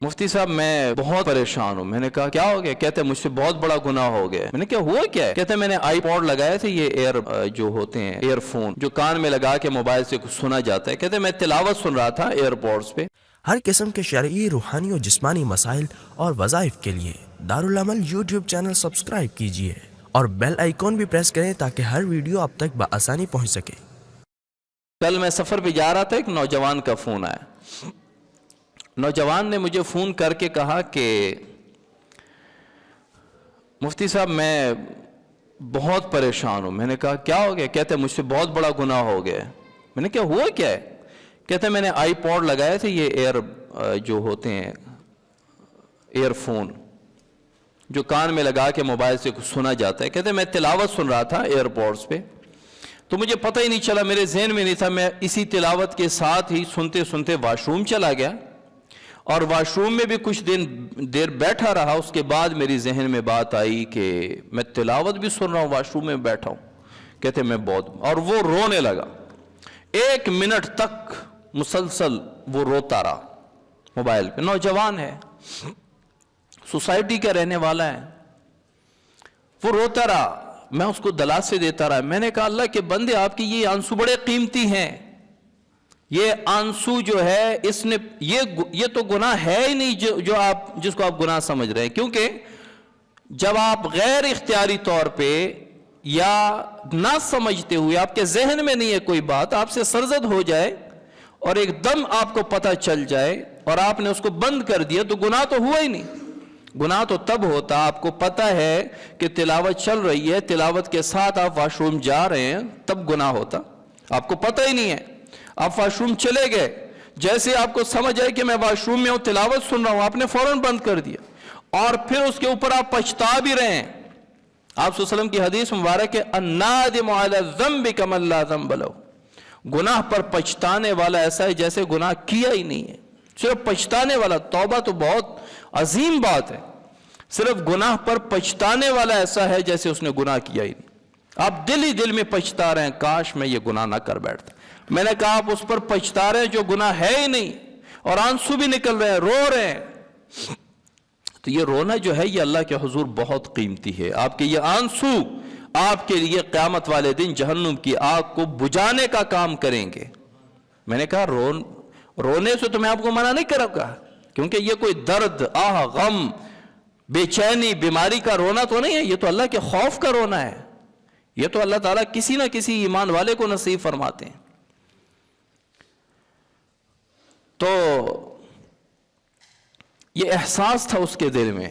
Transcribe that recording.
مفتی صاحب میں بہت پریشان ہوں۔ میں نے کہا کیا ہو گیا؟ کہتے ہیں مجھ سے بہت بڑا گناہ ہو گیا۔ میں نے کہا ہوا کیا ہے؟ کہتے ہیں میں نے آئی پوڈ لگائے تھے، یہ جو ہوتے ہیں ایئر فون جو کان میں لگا کے موبائل سے سنا جاتا ہے۔ کہتے ہیں میں تلاوت سن رہا تھا ایئر پوڈز پہ۔ ہر قسم کے شرعی، روحانی اور جسمانی مسائل اور وظائف کے لیے دارالعمل یوٹیوب چینل سبسکرائب کیجیے اور بیل آئیکن بھی پریس کریں تاکہ ہر ویڈیو آپ تک بآسانی پہنچ سکے۔ کل میں سفر پہ جا رہا تھا، ایک نوجوان کا فون آیا۔ نوجوان نے مجھے فون کر کے کہا کہ مفتی صاحب میں بہت پریشان ہوں۔ میں نے کہا کیا ہو گیا؟ کہتے ہیں مجھ سے بہت بڑا گناہ ہو گیا۔ میں نے کہا ہوا کیا ہے؟ کہتے ہیں میں نے آئی پوڈ لگائے تھے، یہ جو ہوتے ہیں ایئر فون جو کان میں لگا کے موبائل سے سنا جاتا ہے۔ کہتے ہیں میں تلاوت سن رہا تھا ایئر پوڈز پہ، تو مجھے پتہ ہی نہیں چلا، میرے ذہن میں نہیں تھا۔ میں اسی تلاوت کے ساتھ ہی سنتے سنتے واش روم چلا گیا، اور واش روم میں بھی کچھ دیر بیٹھا رہا۔ اس کے بعد میری ذہن میں بات آئی کہ میں تلاوت بھی سن رہا ہوں، واش روم میں بیٹھا ہوں۔ کہتے میں اور وہ رونے لگا۔ 1 منٹ تک مسلسل وہ روتا رہا موبائل پہ۔ نوجوان ہے، سوسائٹی کا رہنے والا ہے، وہ روتا رہا۔ میں اس کو دلاسے دیتا رہا۔ میں نے کہا اللہ کے بندے، آپ کی یہ آنسو بڑے قیمتی ہیں۔ یہ آنسو جو ہے یہ تو گناہ ہے ہی نہیں جس کو آپ گناہ سمجھ رہے ہیں، کیونکہ جب آپ غیر اختیاری طور پہ یا نہ سمجھتے ہوئے، آپ کے ذہن میں نہیں ہے کوئی بات، آپ سے سرزد ہو جائے اور ایک دم آپ کو پتہ چل جائے اور آپ نے اس کو بند کر دیا، تو گناہ تو ہوا ہی نہیں۔ گناہ تو تب ہوتا آپ کو پتہ ہے کہ تلاوت چل رہی ہے، تلاوت کے ساتھ آپ واش روم جا رہے ہیں، تب گناہ ہوتا۔ آپ کو پتہ ہی نہیں ہے، آپ واش روم چلے گئے، جیسے آپ کو سمجھ آئے کہ میں واش روم میں ہوں، تلاوت سن رہا ہوں، آپ نے فوراً بند کر دیا، اور پھر اس کے اوپر آپ پچھتا بھی رہے ہیں۔ آپ صلی اللہ علیہ وسلم کی حدیث مبارک ہے النادم علی الذنب کمن لا ذنب لہ، گناہ پر پچھتانے والا ایسا ہے جیسے گناہ کیا ہی نہیں ہے۔ صرف پچھتانے والا، توبہ تو بہت عظیم بات ہے، صرف گناہ پر پچھتانے والا ایسا ہے جیسے اس نے گناہ کیا ہی نہیں۔ آپ دل ہی دل میں پچھتا رہے ہیں کاش میں یہ گناہ نہ کر بیٹھتا۔ میں نے کہا آپ اس پر پچھتا رہے ہیں جو گناہ ہے ہی نہیں، اور آنسو بھی نکل رہے ہیں، رو رہے ہیں۔ تو یہ رونا جو ہے یہ اللہ کے حضور بہت قیمتی ہے۔ آپ کے یہ آنسو آپ کے لیے قیامت والے دن جہنم کی آگ کو بجھانے کا کام کریں گے۔ میں نے کہا رونے سے تو میں آپ کو منع نہیں کروں گا، کیونکہ یہ کوئی درد، غم، بے چینی، بیماری کا رونا تو نہیں ہے، یہ تو اللہ کے خوف کا رونا ہے۔ یہ تو اللہ تعالیٰ کسی نہ کسی ایمان والے کو نصیب فرماتے ہیں۔ تو یہ احساس تھا اس کے دل میں۔